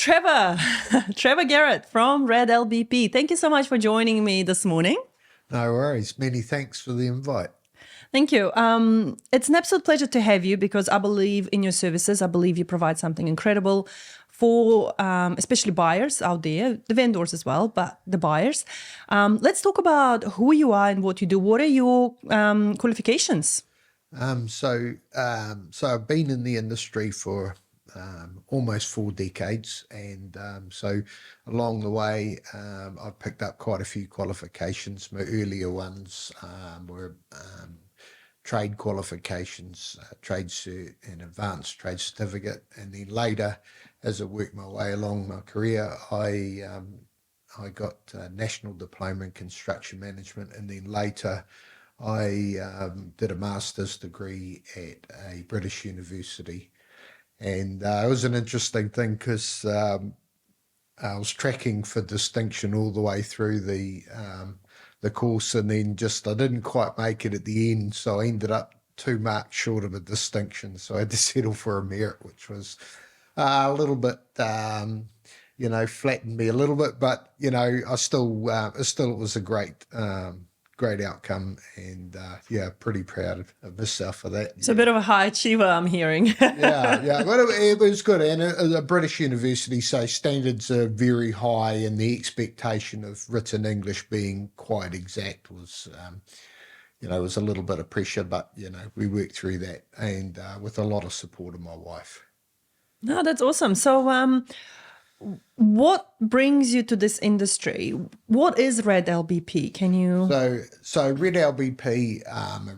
Trevor, Trevor Garrett from Red LBP. Thank you so much for joining me this morning. No worries. Many thanks for the invite. Thank you. It's an absolute pleasure to have you because I believe in your services. I believe you provide something incredible for especially buyers out there, the vendors as well, but the buyers. Let's talk about who you are and what you do. What are your qualifications? So I've been in the industry for almost 4 decades, and so along the way I've picked up quite a few qualifications. My earlier ones were trade qualifications, trade cert and advanced trade certificate, and then later, as I worked my way along my career, I got a national diploma in construction management, and then later I did a master's degree at a British university. And it was an interesting thing because I was tracking for distinction all the way through the course, and then I didn't quite make it at the end, so I ended up 2 marks short of a distinction. So I had to settle for a merit, which was a little bit, flattened me a little bit, but I still it was a great outcome, and pretty proud of myself for that. It's a bit of a high achiever, I'm hearing. yeah, but it was good, and a British university, so standards are very high, and the expectation of written English being quite exact was, was a little bit of pressure, but we worked through that, and with a lot of support of my wife. No, that's awesome. So, what brings you to this industry? What is Red LBP? Can you? So Red LBP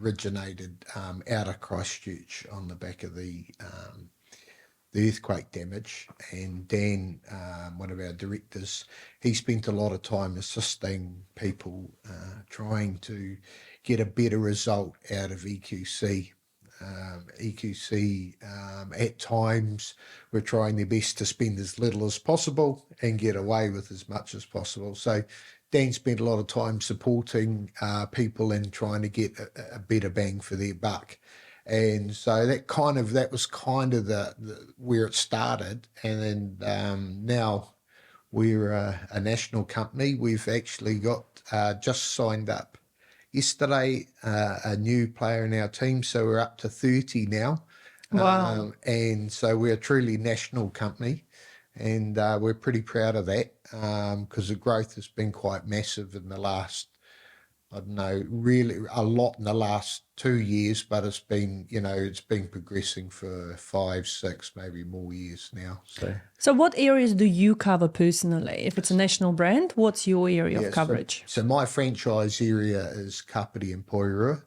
originated out of Christchurch on the back of the earthquake damage, and Dan, one of our directors, he spent a lot of time assisting people trying to get a better result out of EQC. At times we're trying their best to spend as little as possible and get away with as much as possible. So Dan spent a lot of time supporting people and trying to get a better bang for their buck. And so that was kind of the where it started. And then now we're a national company. We've actually got just signed up yesterday a new player in our team, so we're up to 30 now. Wow. And so we're a truly national company, and we're pretty proud of that because the growth has been quite massive in the last, really a lot in the last 2 years, but it's been progressing for 5, 6, maybe more years now. So what areas do you cover personally? If it's a national brand, what's your area of coverage? So my franchise area is Kapiti and Porirua,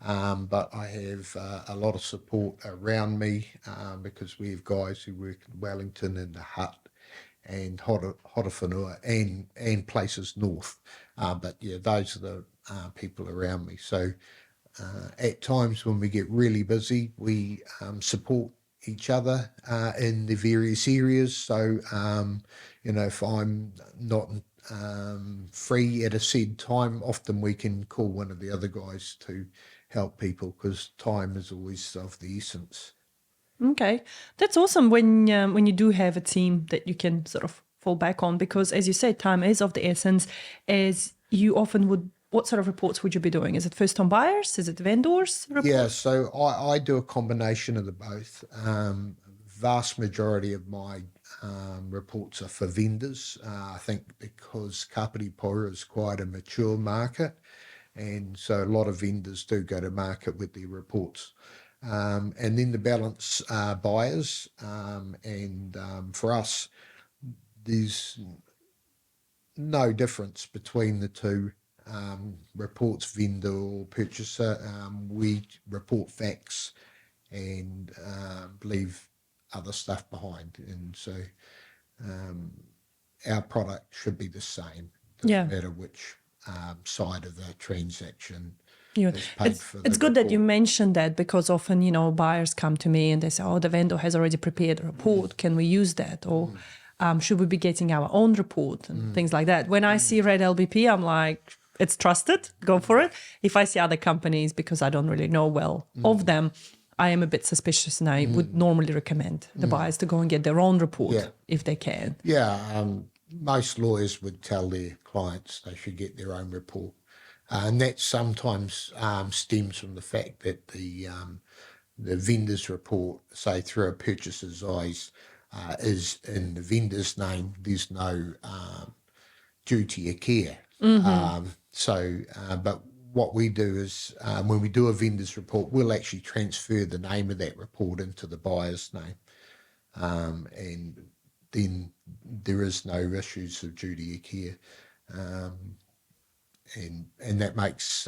but I have a lot of support around me because we have guys who work in Wellington and the Hut and Horowhenua and places north. But yeah, those are the people around me. So at times when we get really busy, we support each other in the various areas. So, if I'm not free at a said time, often we can call one of the other guys to help people because time is always of the essence. Okay, that's awesome when you do have a team that you can sort of fall back on, because as you said, time is of the essence. As you often would, what sort of reports would you be doing? Is it first-time buyers? Is it vendors reports? Yeah, so I do a combination of the both. Vast majority of my reports are for vendors. I think because Kapiti Porirua is quite a mature market, and so a lot of vendors do go to market with their reports. And then the balance are buyers, and for us, there's no difference between the two. Reports vendor or purchaser. We report facts and leave other stuff behind, and so our product should be the same. Doesn't matter which side of the transaction. It's good that you mentioned that, because often buyers come to me and they say, "Oh, the vendor has already prepared a report. Can we use that?" Or should we be getting our own report and things like that. When I see Red LBP, I'm like, it's trusted, go for it. If I see other companies, because I don't really know well of them, I am a bit suspicious, and I would normally recommend the buyers to go and get their own report Yeah. if they can. Yeah, most lawyers would tell their clients they should get their own report. And that sometimes stems from the fact that the vendor's report, say through a purchaser's eyes, is in the vendor's name. There's no duty of care. But what we do is when we do a vendor's report, we'll actually transfer the name of that report into the buyer's name. And then there is no issues of duty of care. And that makes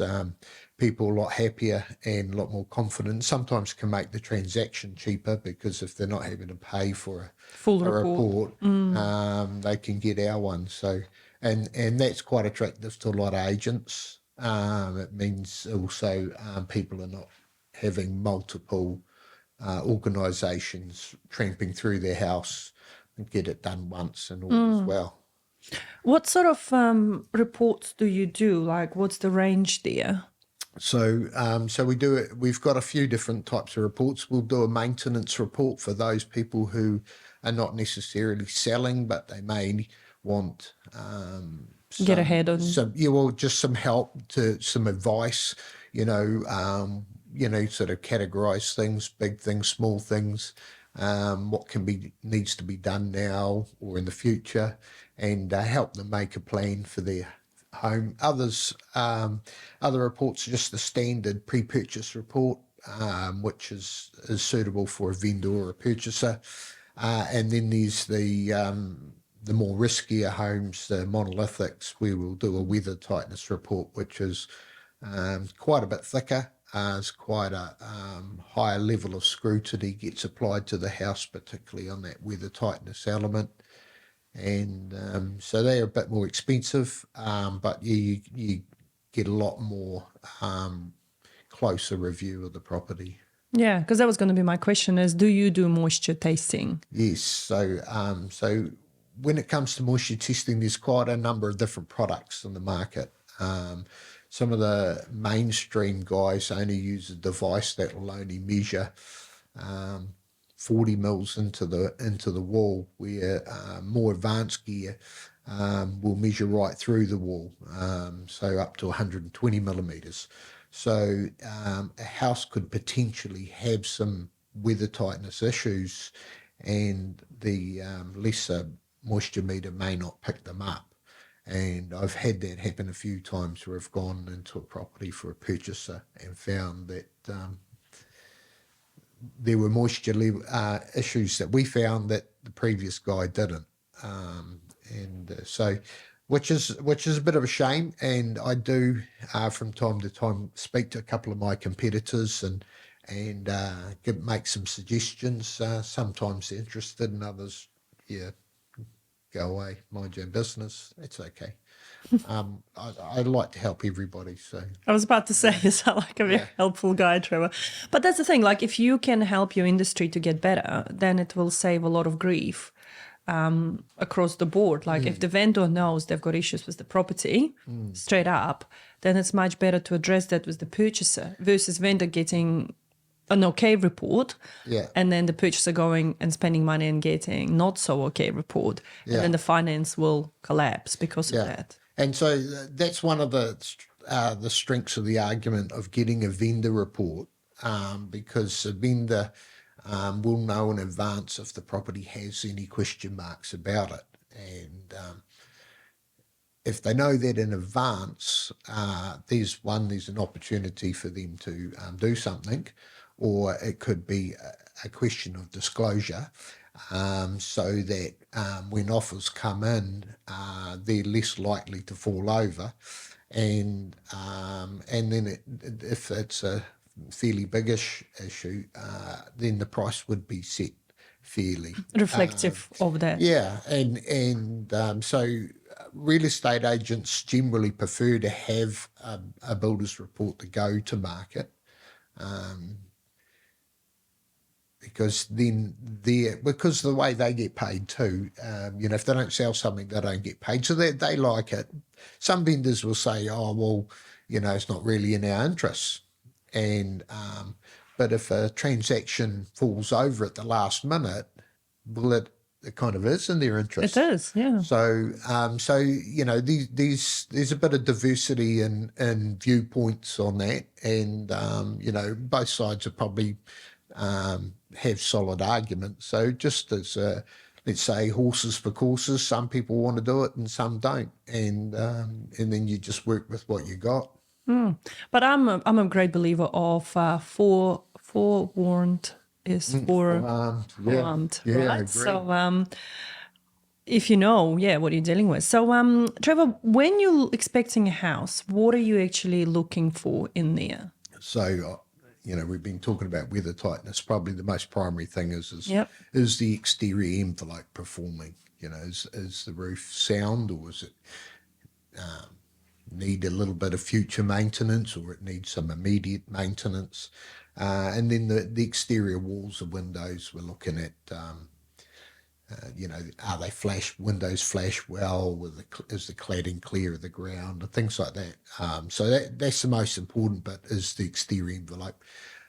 people a lot happier and a lot more confident. Sometimes can make the transaction cheaper, because if they're not having to pay for a Full report, they can get our one. So, and that's quite attractive to a lot of agents. It means also people are not having multiple organisations tramping through their house and get it done once and all as well. What sort of reports do you do? Like, what's the range there? So we do it. We've got a few different types of reports. We'll do a maintenance report for those people who are not necessarily selling, but they may want Get ahead on just some help, some advice. Sort of categorize things, big things, small things. What needs to be done now or in the future, and help them make a plan for their home. Other reports are just the standard pre-purchase report, which is suitable for a vendor or a purchaser. And then there's the more riskier homes, the monolithics, where we'll do a weather tightness report, which is quite a bit thicker. It's quite a higher level of scrutiny gets applied to the house, particularly on that weather tightness element. And so they're a bit more expensive, but you get a lot more closer review of the property. Yeah, because that was going to be my question: is do you do moisture tasting? Yes. So when it comes to moisture testing, there's quite a number of different products in the market. Some of the mainstream guys only use a device that will only measure 40 mils into the wall, where more advanced gear will measure right through the wall, so up to 120 millimeters. So a house could potentially have some weather tightness issues, and the lesser moisture meter may not pick them up. And I've had that happen a few times, where I've gone into a property for a purchaser and found that there were moisture issues that we found that the previous guy didn't. So which is a bit of a shame. And I do from time to time speak to a couple of my competitors and make some suggestions. Sometimes they're interested, and others, go away, mind your own business. It's okay. I like to help everybody. So I was about to say, you sound like a very helpful guy, Trevor. But that's the thing, like if you can help your industry to get better, then it will save a lot of grief across the board. Like if the vendor knows they've got issues with the property straight up, then it's much better to address that with the purchaser versus vendor getting an okay report, and then the purchaser going and spending money and getting not so okay report, and then the finance will collapse because of that. And so that's one of the strengths of the argument of getting a vendor report, because a vendor will know in advance if the property has any question marks about it, and if they know that in advance, there's an opportunity for them to do something, or it could be a question of disclosure, so that when offers come in, they're less likely to fall over, and then if it's a fairly biggish issue, then the price would be set fairly reflective of that. Yeah, and so real estate agents generally prefer to have a builder's report to go to market, because then because the way they get paid too, if they don't sell something, they don't get paid, so they like it. Some vendors will say, oh well, it's not really in our interests, and But if a transaction falls over at the last minute, well, it kind of is in their interest. It is, yeah. So you know, there's a bit of diversity in viewpoints on that, and you know, both sides are probably have solid arguments. So just as let's say horses for courses, some people want to do it and some don't, and then you just work with what you got. But I'm a great believer of forewarned is forearmed, Yeah, I right? agree. So if you know, what you're dealing with. So Trevor, when you're expecting a house, what are you actually looking for in there? So, you know, we've been talking about weather tightness. Probably the most primary thing is Yep. is the exterior envelope performing? You know, is the roof sound, or is it need a little bit of future maintenance, or it needs some immediate maintenance? And then the exterior walls of windows, we're looking at, you know, are they windows flash well? Is the cladding clear of the ground? And things like that. So that's the most important bit, is the exterior envelope.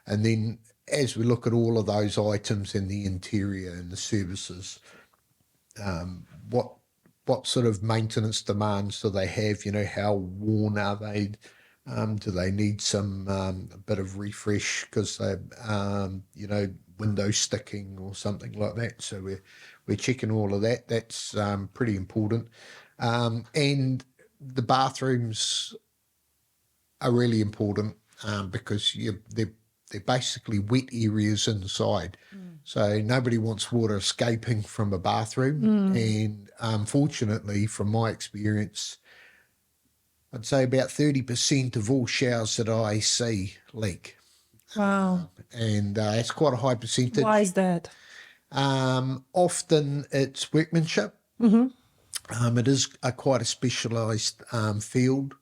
And then as we look at all of those items in the interior and the services, what sort of maintenance demands do they have? You know, how worn are they? Do they need some a bit of refresh because they, you know, window sticking or something like that? So we're checking all of that. That's pretty important. And the bathrooms are really important because they're basically wet areas inside. So nobody wants water escaping from a bathroom. And unfortunately, from my experience, I'd say about 30% of all showers that I see leak. Wow. And it's quite a high percentage. Why is that? Often it's workmanship. It is quite a specialised field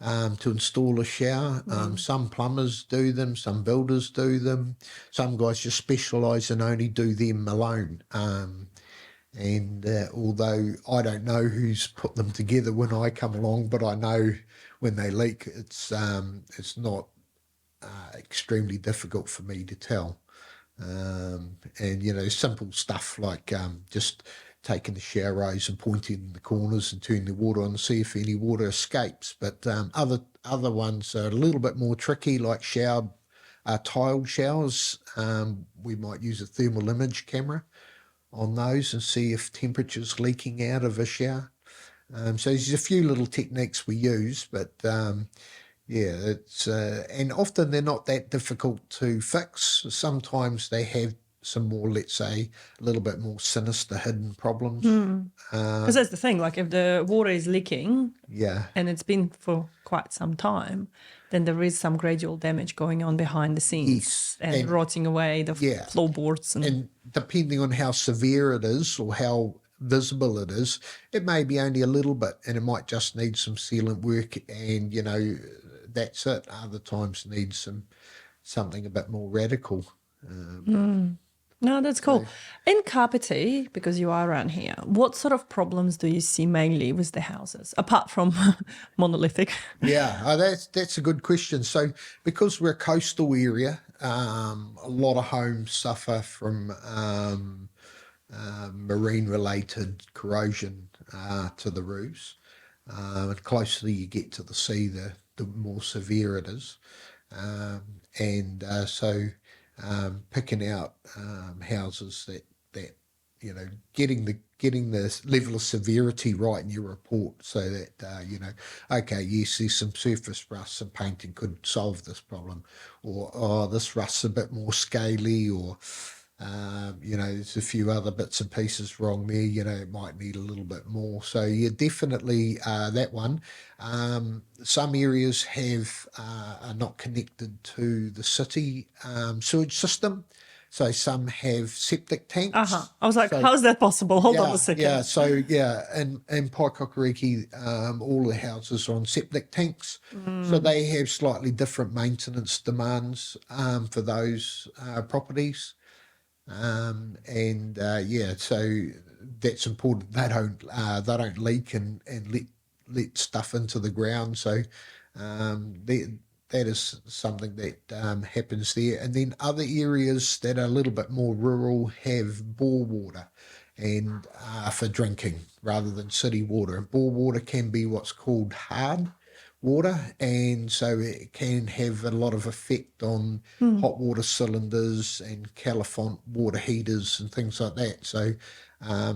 to install a shower. Some plumbers do them, some builders do them. Some guys just specialise and only do them alone. And although I don't know who's put them together when I come along, but I know when they leak, it's not extremely difficult for me to tell. And, you know, simple stuff like just taking the shower hose and pointing in the corners and turning the water on to see if any water escapes. But other ones are a little bit more tricky, like tiled showers. We might use a thermal image camera on those and see if temperature's leaking out of a shower. So there's a few little techniques we use, but yeah, it's and often they're not that difficult to fix. Sometimes they have some more, let's say, a little bit more sinister hidden problems. Because that's the thing, like if the water is leaking Yeah, and it's been for quite some time, then there is some gradual damage going on behind the scenes Yes. and rotting away the floorboards. And depending on how severe it is or how visible it is, it may be only a little bit, and it might just need some sealant work, and you know, that's it. Other times needs something a bit more radical. No, that's cool. In Kapiti, because you are around here, what sort of problems do you see mainly with the houses, apart from monolithic? Yeah, that's a good question. So because we're a coastal area, a lot of homes suffer from marine-related corrosion to the roofs. And closer you get to the sea, the more severe it is. So picking out houses that you know, getting the level of severity right in your report, so that you know, okay, yes, there's some surface rust, some painting could solve this problem, or oh, this rust's a bit more scaly, or you know, there's a few other bits and pieces wrong there, you know, it might need a little bit more. So yeah, definitely that one. Some areas are not connected to the city sewage system. So some have septic tanks. I was like, So, how is that possible? Hold on a second. yeah. So yeah, in Paikakariki, all the houses are on septic tanks. So they have slightly different maintenance demands for those properties. Yeah, so that's important. They don't leak and let stuff into the ground. So that is something that happens there. And then other areas that are a little bit more rural have bore water and for drinking rather than city water. And bore water can be what's called hard water, and so it can have a lot of effect on hot water cylinders and Califont water heaters and things like that. So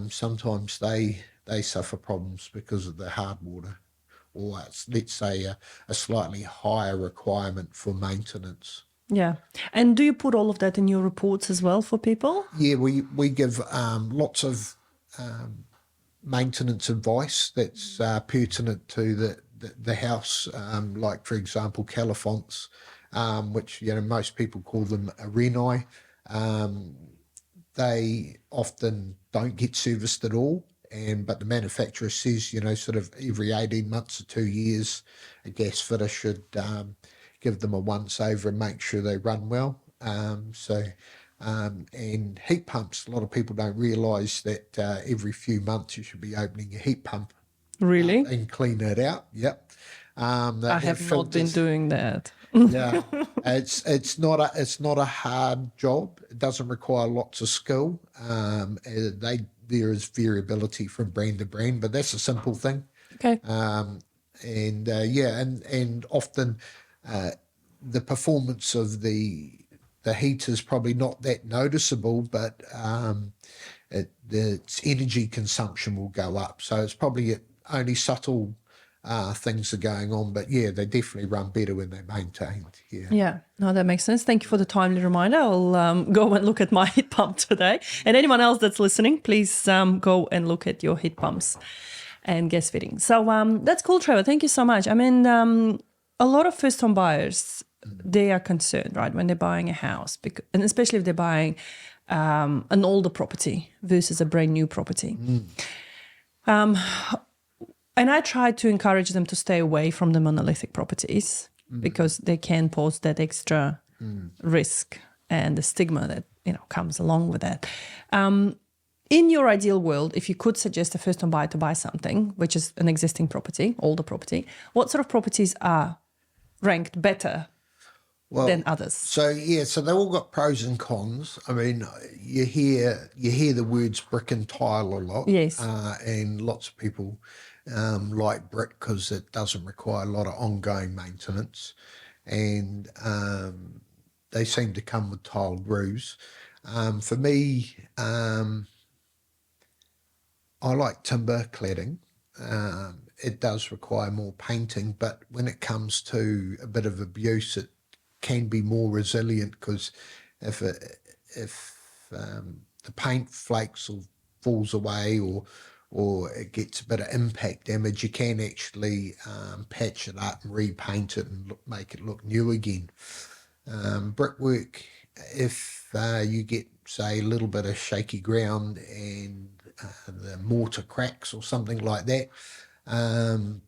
sometimes they suffer problems because of the hard water, or let's say a slightly higher requirement for maintenance. Yeah. And do you put all of that in your reports as well for people? Yeah, we give lots of maintenance advice that's pertinent to the house, like, for example, Califonts, which, most people call them Renai. They often don't get serviced at all, but the manufacturer says, sort of every 18 months or 2 years, a gas fitter should give them a once over and make sure they run well. And heat pumps, a lot of people don't realise that every few months you should be opening your heat pump Really? and clean it out. Yep. I have not been doing that. Yeah, it's not a hard job. It doesn't require lots of skill. There is variability from brand to brand, but that's a simple thing. Okay. And often the performance of the heat is probably not that noticeable, but its energy consumption will go up. So it's probably only subtle things are going on, but yeah, they definitely run better when they're maintained. Yeah, no, that makes sense. Thank you for the timely reminder. I'll go and look at my heat pump today. And anyone else that's listening, please go and look at your heat pumps and gas fittings. So that's cool, Trevor. Thank you so much. I mean, a lot of first-home buyers, they are concerned, right, when they're buying a house, and especially if they're buying an older property versus a brand new property. And I try to encourage them to stay away from the monolithic properties because they can pose that extra risk and the stigma that comes along with that. In your ideal world, if you could suggest a first-home buyer to buy something, which is an existing property, older property, what sort of properties are ranked better than others? So they've all got pros and cons. I mean, you hear the words brick and tile a lot. Yes. And lots of people like brick because it doesn't require a lot of ongoing maintenance, and they seem to come with tiled roofs. For me, I like timber cladding. It does require more painting, but when it comes to a bit of abuse, it can be more resilient because if the paint flakes or falls away or it gets a bit of impact damage, you can actually patch it up and repaint it and make it look new again. Brickwork, if you get, say, a little bit of shaky ground and the mortar cracks or something like that,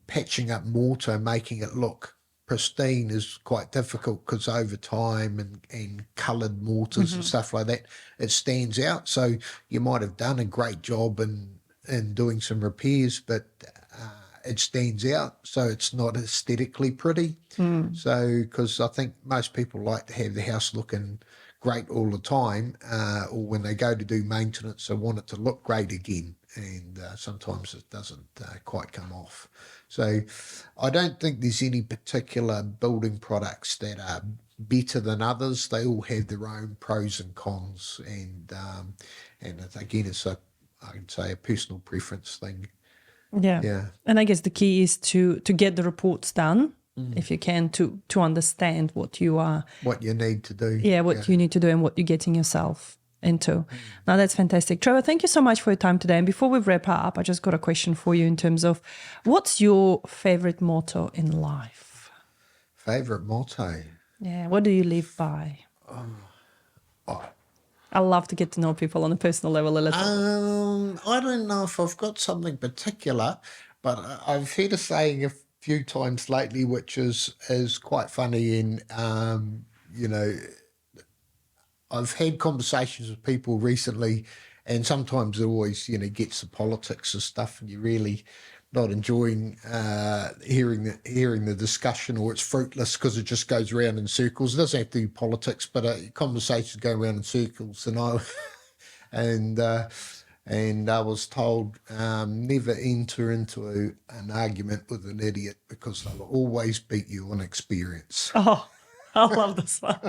patching up mortar, making it look pristine is quite difficult because over time and coloured mortars and stuff like that, it stands out. So you might have done a great job in doing some repairs, but it stands out, so it's not aesthetically pretty. So because I think most people like to have the house looking great all the time, or when they go to do maintenance, they want it to look great again, and sometimes it doesn't quite come off. So I don't think there's any particular building products that are better than others. They all have their own pros and cons, and again, it's I'd say a personal preference thing. Yeah. And I guess the key is to get the reports done, if you can, to understand what you need to do. Yeah, what you need to do and what you're getting yourself into. Now, that's fantastic. Trevor, thank you so much for your time today. And before we wrap up, I just got a question for you in terms of what's your favorite motto in life? Favorite motto? Yeah, what do you live by? I love to get to know people on a personal level a little. I don't know if I've got something particular, but I've heard a saying a few times lately, which is quite funny. And I've had conversations with people recently, and sometimes it always gets the politics and stuff, and you really not enjoying hearing the discussion, or it's fruitless because it just goes around in circles. It doesn't have to be politics, but conversations go around in circles. And and I was told never enter into an argument with an idiot because they will always beat you on experience. Oh, I love this one.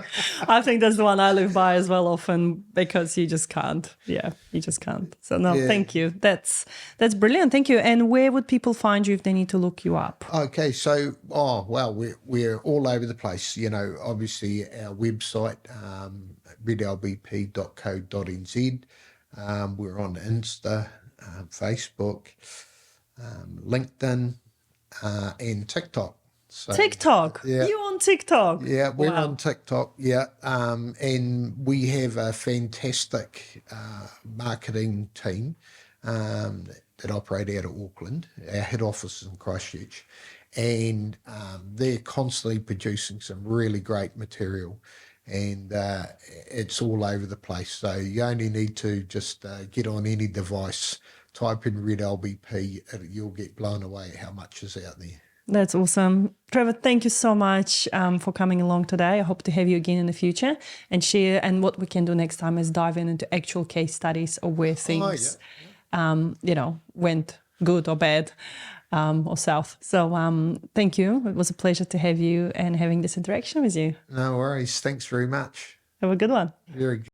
I think that's the one I live by as well often, because you just can't. Yeah, you just can't. So no, thank you. That's brilliant. Thank you. And where would people find you if they need to look you up? Okay, so we're all over the place. You know, obviously our website, redlbp.co.nz. We're on Insta, Facebook, LinkedIn, and TikTok. So, TikTok. Yeah. You on TikTok? Yeah, we're Wow. on TikTok. Yeah, and we have a fantastic marketing team that operate out of Auckland. Our head office is in Christchurch, and they're constantly producing some really great material, and it's all over the place. So you only need to just get on any device, type in Red LBP, and you'll get blown away at how much is out there. That's awesome. Trevor, thank you so much for coming along today. I hope to have you again in the future and share. And what we can do next time is dive into actual case studies of where things, went good or bad or south. So thank you. It was a pleasure to have you and having this interaction with you. No worries. Thanks very much. Have a good one. Very good.